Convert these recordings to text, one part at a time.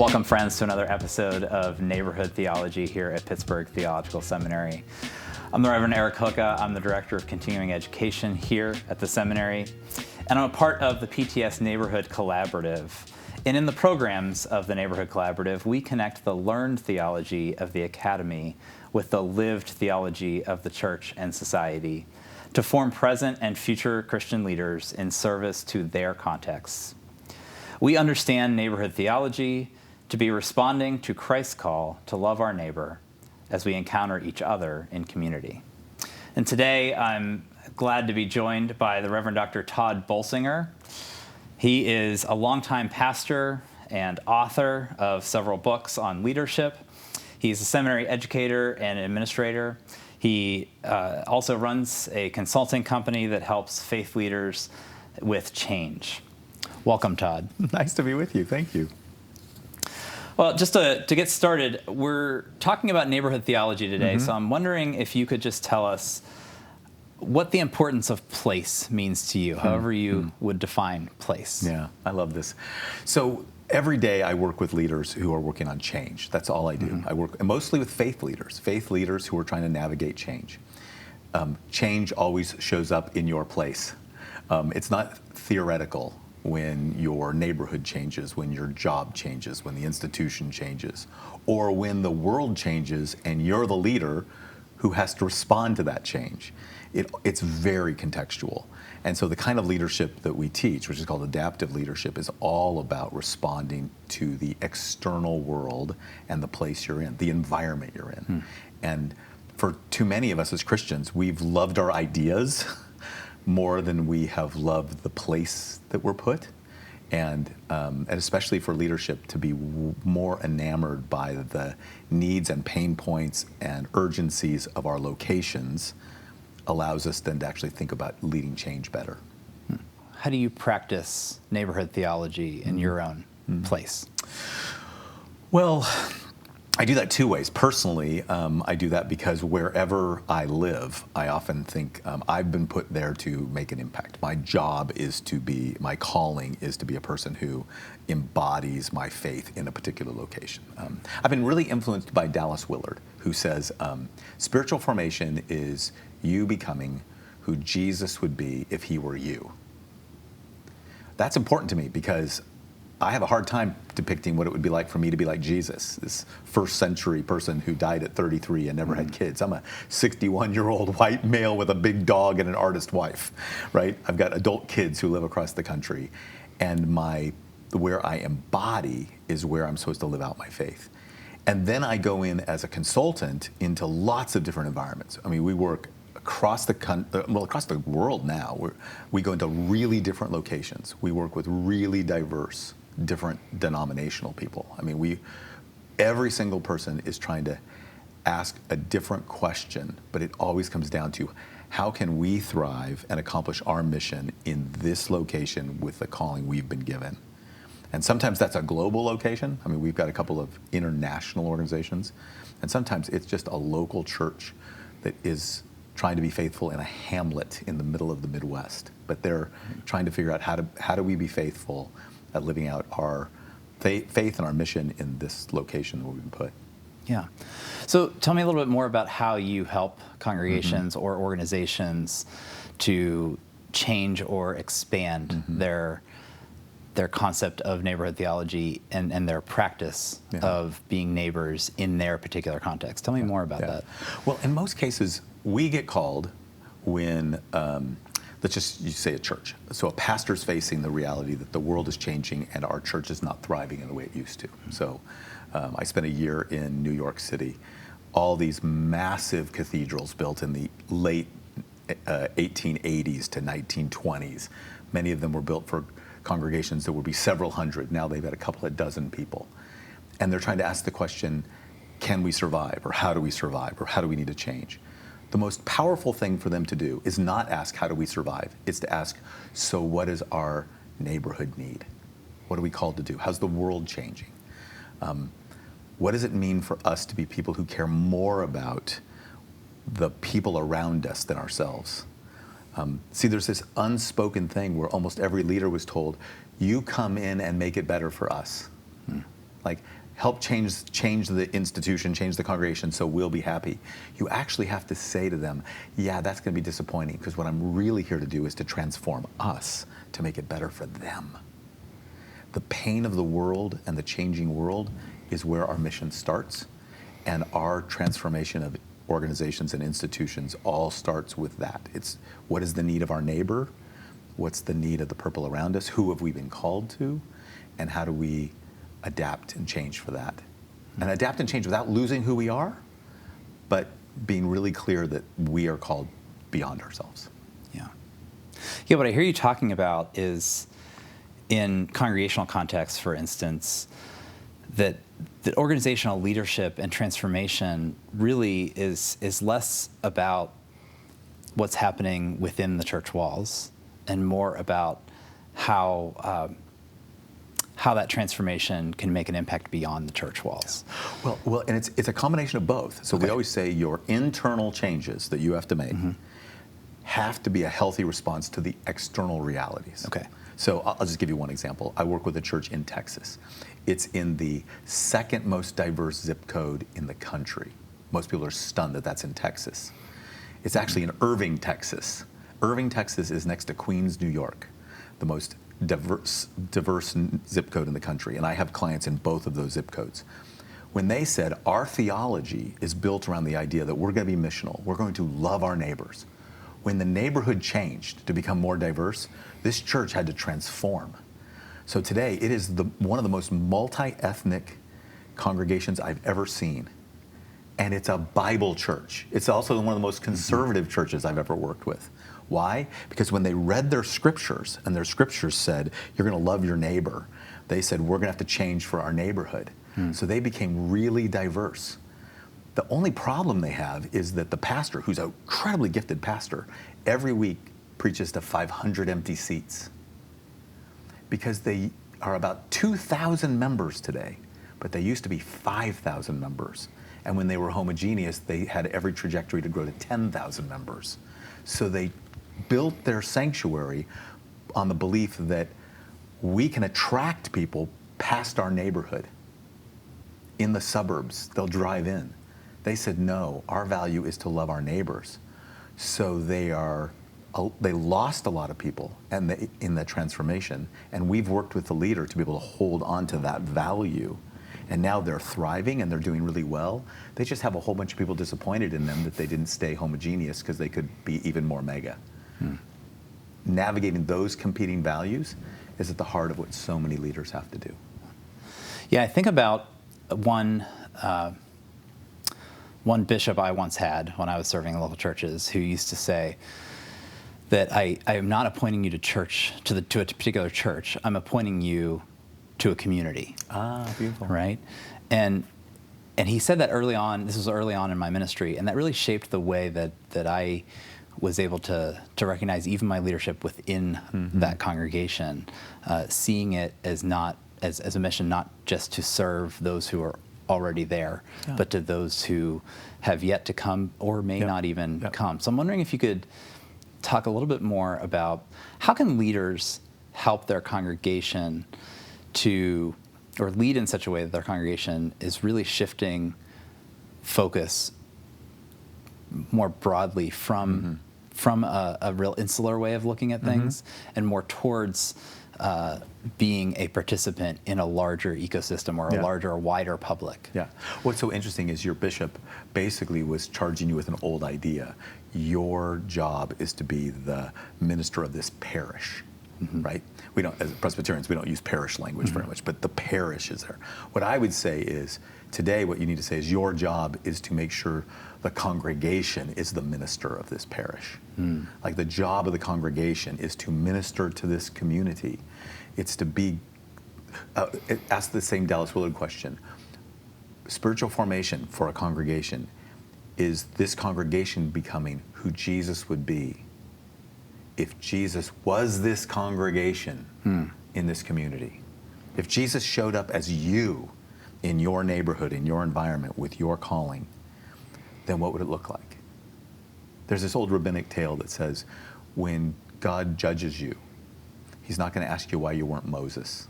Welcome, friends, to another episode of Neighborhood Theology here at Pittsburgh Theological Seminary. I'm the Reverend Erik Hoeke. I'm the Director of Continuing Education here at the Seminary, and I'm a part of the PTS Neighborhood Collaborative. And in the programs of the Neighborhood Collaborative, we connect the learned theology of the academy with the lived theology of the church and society to form present and future Christian leaders in service to their contexts. We understand neighborhood theology to be responding to Christ's call to love our neighbor as we encounter each other in community. And today I'm glad to be joined by the Reverend Dr. Tod Bolsinger. He is a longtime pastor and author of several books on leadership. He's a seminary educator and administrator. He also runs a consulting company that helps faith leaders with change. Welcome, Tod. Nice to be with you. Thank you. Well, just to get started, we're talking about neighborhood theology today, so I'm wondering if you could just tell us what the importance of place means to you, however you would define place. Yeah, I love this. So every day I work with leaders who are working on change. That's all I do. I work mostly with faith leaders who are trying to navigate change. Change always shows up in your place. It's not theoretical. When your neighborhood changes, when your job changes, when the institution changes, or when the world changes and you're the leader who has to respond to that change. It's very contextual. And so the kind of leadership that we teach, which is called adaptive leadership, is all about responding to the external world and the place you're in, the environment you're in. And for too many of us as Christians, we've loved our ideas more than we have loved the place that we're put, and especially for leadership to be more enamored by the needs and pain points and urgencies of our locations allows us then to actually think about leading change better. How do you practice neighborhood theology in your own place? Well, I do that two ways. Personally, I do that because wherever I live, I often think I've been put there to make an impact. My calling is to be a person who embodies my faith in a particular location. I've been really influenced by Dallas Willard, who says, spiritual formation is you becoming who Jesus would be if he were you. That's important to me because I have a hard time depicting what it would be like for me to be like Jesus, this first century person who died at 33 and never had kids. I'm a 61-year-old white male with a big dog and an artist wife, right? I've got adult kids who live across the country, and where I embody is where I'm supposed to live out my faith. And then I go in as a consultant into lots of different environments. I mean, we work across the world now. We go into really different locations. We work with really diverse, different denominational people. I mean, every single person is trying to ask a different question, but it always comes down to how can we thrive and accomplish our mission in this location with the calling we've been given. And sometimes that's a global location. I mean, we've got a couple of international organizations, and sometimes it's just a local church that is trying to be faithful in a hamlet in the middle of the Midwest. But they're trying to figure out how do we be faithful at living out our faith and our mission in this location where we've been put. Yeah. So tell me a little bit more about how you help congregations or organizations to change or expand their concept of neighborhood theology and their practice of being neighbors in their particular context. Tell me more about that. Well, in most cases, we get called when, let's just say a church. So a pastor's facing the reality that the world is changing and our church is not thriving in the way it used to. So I spent a year in New York City. All these massive cathedrals built in the late 1880s to 1920s. Many of them were built for congregations that would be several hundred. Now they've got a couple of dozen people. And they're trying to ask the question, can we survive? Or how do we survive? Or how do we need to change? The most powerful thing for them to do is not ask, how do we survive? It's to ask, so what does our neighborhood need? What are we called to do? How's the world changing? What does it mean for us to be people who care more about the people around us than ourselves? See, there's this unspoken thing where almost every leader was told, you come in and make it better for us. like help change the institution, change the congregation so we'll be happy. You actually have to say to them, yeah, that's going to be disappointing because what I'm really here to do is to transform us to make it better for them. The pain of the world and the changing world is where our mission starts, and our transformation of organizations and institutions all starts with that. It's what is the need of our neighbor? What's the need of the people around us? Who have we been called to? And how do we adapt and change for that? And adapt and change without losing who we are, but being really clear that we are called beyond ourselves. Yeah, what I hear you talking about is, in congregational context, for instance, that organizational leadership and transformation really is less about what's happening within the church walls and more about how that transformation can make an impact beyond the church walls. Well, and it's a combination of both. So we always say your internal changes that you have to make have to be a healthy response to the external realities. Okay. So I'll just give you one example. I work with a church in Texas. It's in the second most diverse zip code in the country. Most people are stunned that that's in Texas. It's actually in Irving, Texas. Irving, Texas is next to Queens, New York, the most diverse zip code in the country. And I have clients in both of those zip codes. When they said our theology is built around the idea that we're going to be missional, we're going to love our neighbors. When the neighborhood changed to become more diverse, this church had to transform. So today, it is one of the most multi-ethnic congregations I've ever seen. And it's a Bible church. It's also one of the most conservative churches I've ever worked with. Why? Because when they read their scriptures, and their scriptures said, you're going to love your neighbor, they said, we're going to have to change for our neighborhood. So they became really diverse. The only problem they have is that the pastor, who's an incredibly gifted pastor, every week preaches to 500 empty seats. Because they are about 2,000 members today, but they used to be 5,000 members. And when they were homogeneous, they had every trajectory to grow to 10,000 members. So they built their sanctuary on the belief that we can attract people past our neighborhood. In the suburbs, they'll drive in. They said, no, our value is to love our neighbors. So they lost a lot of people in the transformation, and we've worked with the leader to be able to hold on to that value. And now they're thriving and they're doing really well. They just have a whole bunch of people disappointed in them that they didn't stay homogeneous because they could be even more mega. Navigating those competing values is at the heart of what so many leaders have to do. Yeah, I think about one bishop I once had when I was serving in local churches who used to say that I am not appointing you to a particular church. I'm appointing you to a community. Beautiful. Right? And he said that early on. This was early on in my ministry, and that really shaped the way that I was able to recognize even my leadership within that congregation, seeing it as a mission, not just to serve those who are already there, but to those who have yet to come or may not even come. So I'm wondering if you could talk a little bit more about how can leaders help their congregation or lead in such a way that their congregation is really shifting focus more broadly from a real insular way of looking at things and more towards being a participant in a larger ecosystem or a larger, wider public. Yeah. What's so interesting is your bishop basically was charging you with an old idea. Your job is to be the minister of this parish, right? We don't, as Presbyterians, we don't use parish language very much, but the parish is there. What I would say is, today what you need to say is your job is to make sure the congregation is the minister of this parish. Like the job of the congregation is to minister to this community. It's to be, ask the same Dallas Willard question. Spiritual formation for a congregation is this congregation becoming who Jesus would be if Jesus was this congregation in this community. If Jesus showed up as you in your neighborhood, in your environment, with your calling, then what would it look like? There's this old rabbinic tale that says when God judges you, he's not going to ask you why you weren't Moses.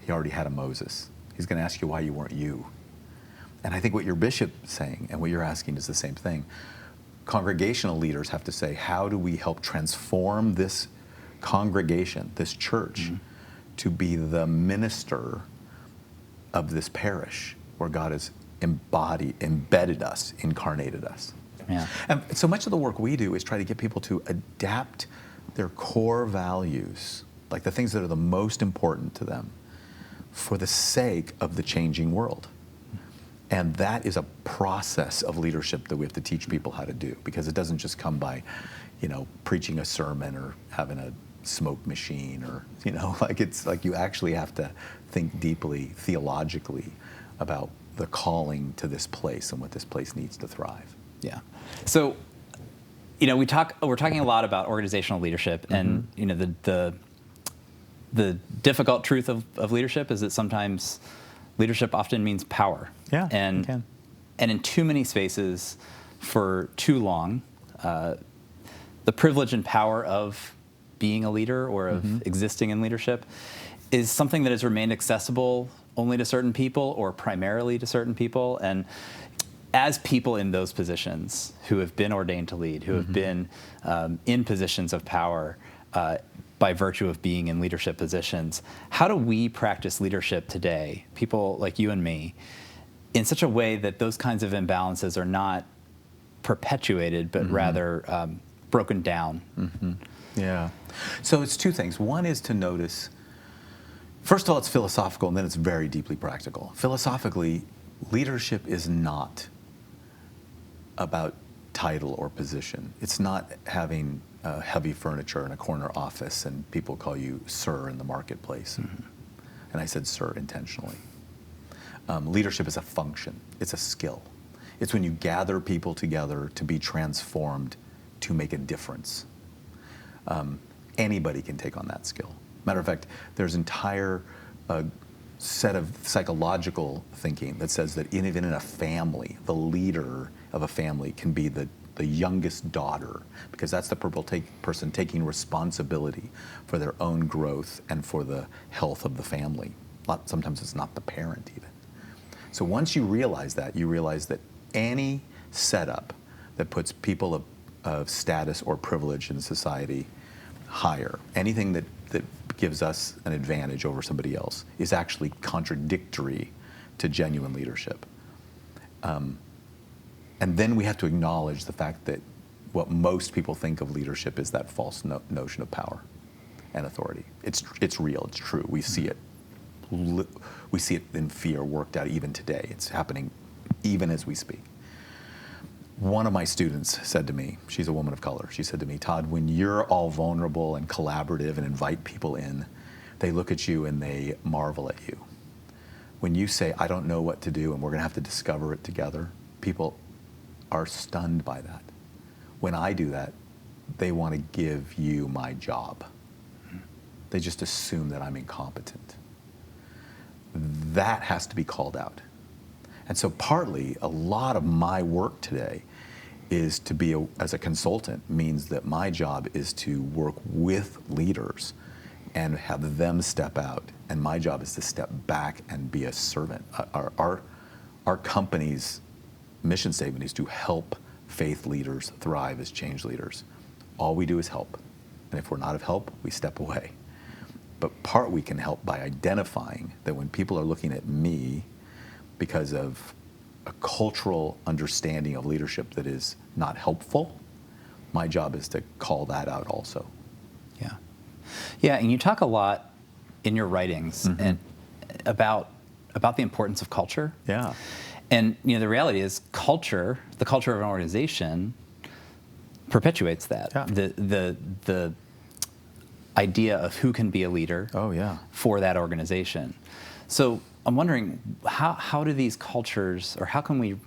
He already had a Moses. He's going to ask you why you weren't you. And I think what your bishop's saying and what you're asking is the same thing. Congregational leaders have to say, how do we help transform this congregation, this church, to be the minister of this parish where God has embedded us, incarnated us. Yeah. And so much of the work we do is try to get people to adapt their core values, like the things that are the most important to them, for the sake of the changing world. And that is a process of leadership that we have to teach people how to do, because it doesn't just come by, preaching a sermon or having a smoke machine or, it's like you actually have to think deeply, theologically, about the calling to this place and what this place needs to thrive. Yeah. So, we're talking a lot about organizational leadership, and the difficult truth of leadership is that sometimes leadership often means power. Yeah, and in too many spaces for too long, the privilege and power of being a leader or of existing in leadership is something that has remained accessible only to certain people or primarily to certain people. And as people in those positions who have been ordained to lead, who have been in positions of power by virtue of being in leadership positions, how do we practice leadership today, people like you and me, in such a way that those kinds of imbalances are not perpetuated, but rather broken down? Yeah. So it's two things. One is to notice, first of all, it's philosophical, and then it's very deeply practical. Philosophically, leadership is not about title or position. It's not having heavy furniture in a corner office and people call you sir in the marketplace. And I said sir intentionally. Leadership is a function. It's a skill. It's when you gather people together to be transformed to make a difference. Anybody can take on that skill. Matter of fact, there's entire set of psychological thinking that says that even in a family, the leader of a family can be the youngest daughter, because that's the person taking responsibility for their own growth and for the health of the family. Sometimes it's not the parent even. So once you realize that any setup that puts people of status or privilege in society higher, anything that gives us an advantage over somebody else, is actually contradictory to genuine leadership. And then we have to acknowledge the fact that what most people think of leadership is that false notion of power and authority. It's real, it's true. We see it. We see it in fear worked out even today. It's happening even as we speak. One of my students said to me, she's a woman of color, she said to me, Tod, when you're all vulnerable and collaborative and invite people in, they look at you and they marvel at you. When you say, I don't know what to do and we're gonna have to discover it together, people are stunned by that. When I do that, they want to give you my job. They just assume that I'm incompetent. That has to be called out. And so partly, a lot of my work today is to be, as a consultant, means that my job is to work with leaders and have them step out. And my job is to step back and be a servant. Our company's mission statement is to help faith leaders thrive as change leaders. All we do is help. And if we're not of help, we step away. But we can help by identifying that when people are looking at me because of a cultural understanding of leadership that is not helpful, my job is to call that out also. Yeah. Yeah, and you talk a lot in your writings and about the importance of culture. Yeah. And the reality is the culture of an organization perpetuates that. Yeah. The idea of who can be a leader for that organization. So I'm wondering, how do these cultures, or how can we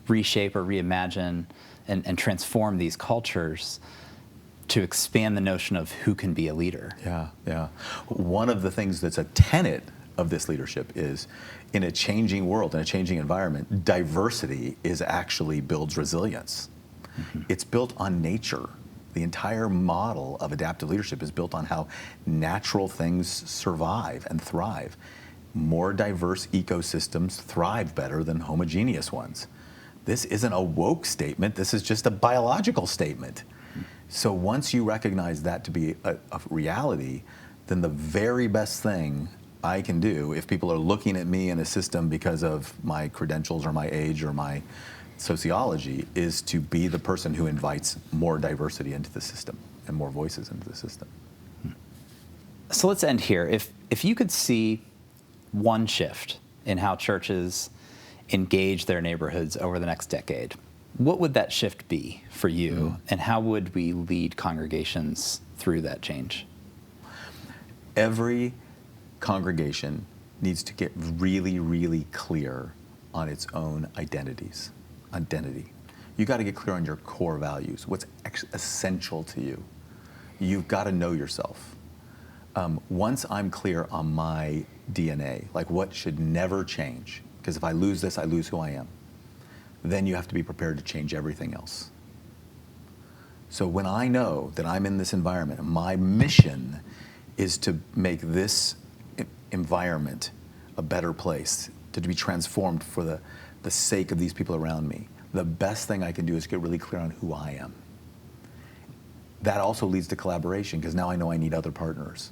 reshape or reimagine and transform these cultures to expand the notion of who can be a leader? Yeah. One of the things that's a tenet of this leadership is, in a changing world, in a changing environment, diversity actually builds resilience. It's built on nature. The entire model of adaptive leadership is built on how natural things survive and thrive. more diverse ecosystems thrive better than homogeneous ones. This isn't a woke statement, this is just a biological statement. So once you recognize that to be a reality, then the very best thing I can do, if people are looking at me in a system because of my credentials or my age or my sociology, is to be the person who invites more diversity into the system and more voices into the system. So let's end here. If you could see one shift in how churches engage their neighborhoods over the next decade, what would that shift be for you, and how would we lead congregations through that change? Every congregation needs to get really, really clear on its own identity. You got to get clear on your core values, what's essential to you. You've got to know yourself. Once I'm clear on my DNA, like what should never change, because if I lose this, I lose who I am, then you have to be prepared to change everything else. So when I know that I'm in this environment, my mission is to make this environment a better place, to be transformed for the sake of these people around me, the best thing I can do is get really clear on who I am. That also leads to collaboration, because now I know I need other partners.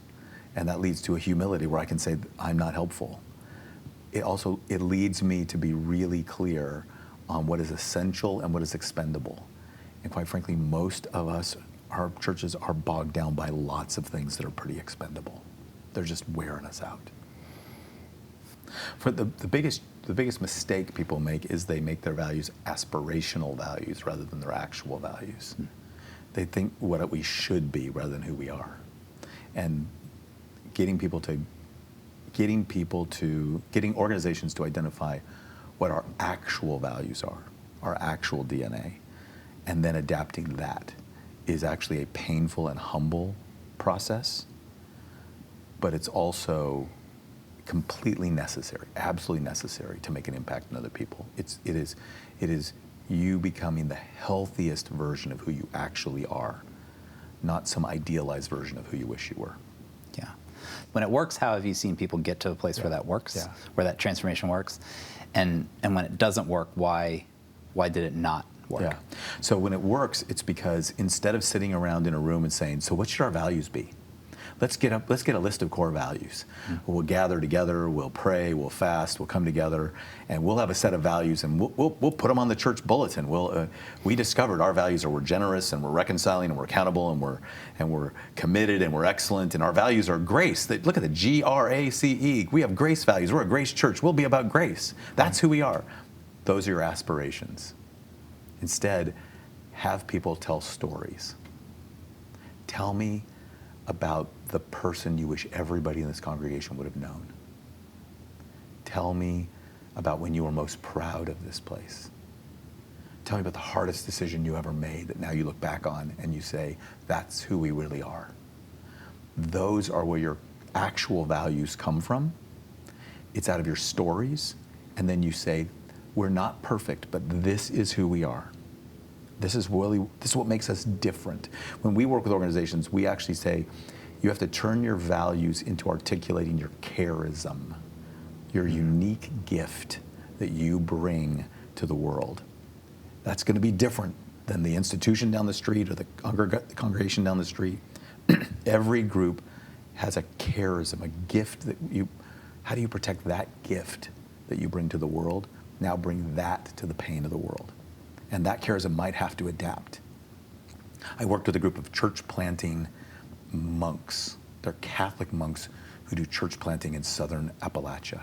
And that leads to a humility where I can say, I'm not helpful. It leads me to be really clear on what is essential and what is expendable. And quite frankly, most of us, our churches are bogged down by lots of things that are pretty expendable. They're just wearing us out. For the biggest mistake people make is they make their values aspirational values rather than their actual values. They think what we should be rather than who we are. And getting organizations to identify what our actual values are, our actual DNA, and then adapting that is actually a painful and humble process, but it's also completely necessary, absolutely necessary to make an impact on other people. It is you becoming the healthiest version of who you actually are, not some idealized version of who you wish you were. Yeah. When it works, how have you seen people get to a place where that works, where that transformation works? And when it doesn't work, why did it not work? Yeah. So when it works, it's because instead of sitting around in a room and saying, so what should our values be? Let's get a list of core values. We'll gather together, we'll pray, we'll fast, we'll come together, and we'll have a set of values, and we'll put them on the church bulletin. We discovered our values are we're generous, and we're reconciling, and we're accountable, and we're committed, and we're excellent, and our values are grace. Look at the GRACE. We have grace values. We're a grace church. We'll be about grace. That's who we are. Those are your aspirations. Instead, have people tell stories. Tell me about the person you wish everybody in this congregation would have known. Tell me about when you were most proud of this place. Tell me about the hardest decision you ever made that now you look back on and you say, that's who we really are. Those are where your actual values come from. It's out of your stories, and then you say, we're not perfect, but this is who we are. This is what makes us different. When we work with organizations, we actually say, you have to turn your values into articulating your charism, your unique gift that you bring to the world. That's going to be different than the institution down the street or the congregation down the street. Every group has a charism, a gift how do you protect that gift that you bring to the world? Now bring that to the pain of the world. And that charism might have to adapt. I worked with a group of church planting monks. They're Catholic monks who do church planting in southern Appalachia.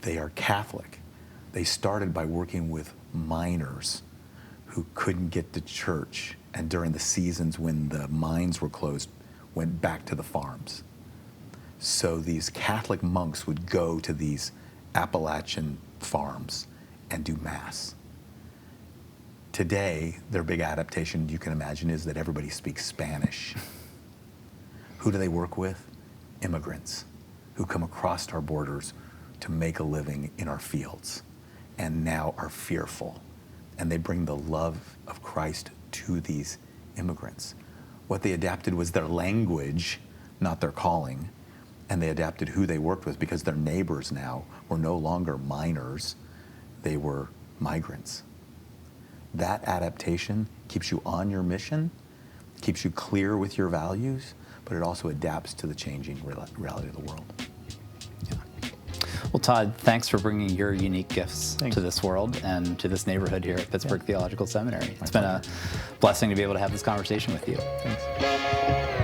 They are Catholic. They started by working with miners who couldn't get to church, and during the seasons when the mines were closed, went back to the farms. So these Catholic monks would go to these Appalachian farms and do Mass. Today, their big adaptation, you can imagine, is that everybody speaks Spanish. Who do they work with? Immigrants who come across our borders to make a living in our fields and now are fearful. And they bring the love of Christ to these immigrants. What they adapted was their language, not their calling. and they adapted who they worked with because their neighbors now were no longer minors, they were migrants. That adaptation keeps you on your mission, keeps you clear with your values, but it also adapts to the changing reality of the world. Well, Tod, thanks for bringing your unique gifts to this world and to this neighborhood here at Pittsburgh Theological Seminary. It's been a blessing to be able to have this conversation with you. Thanks.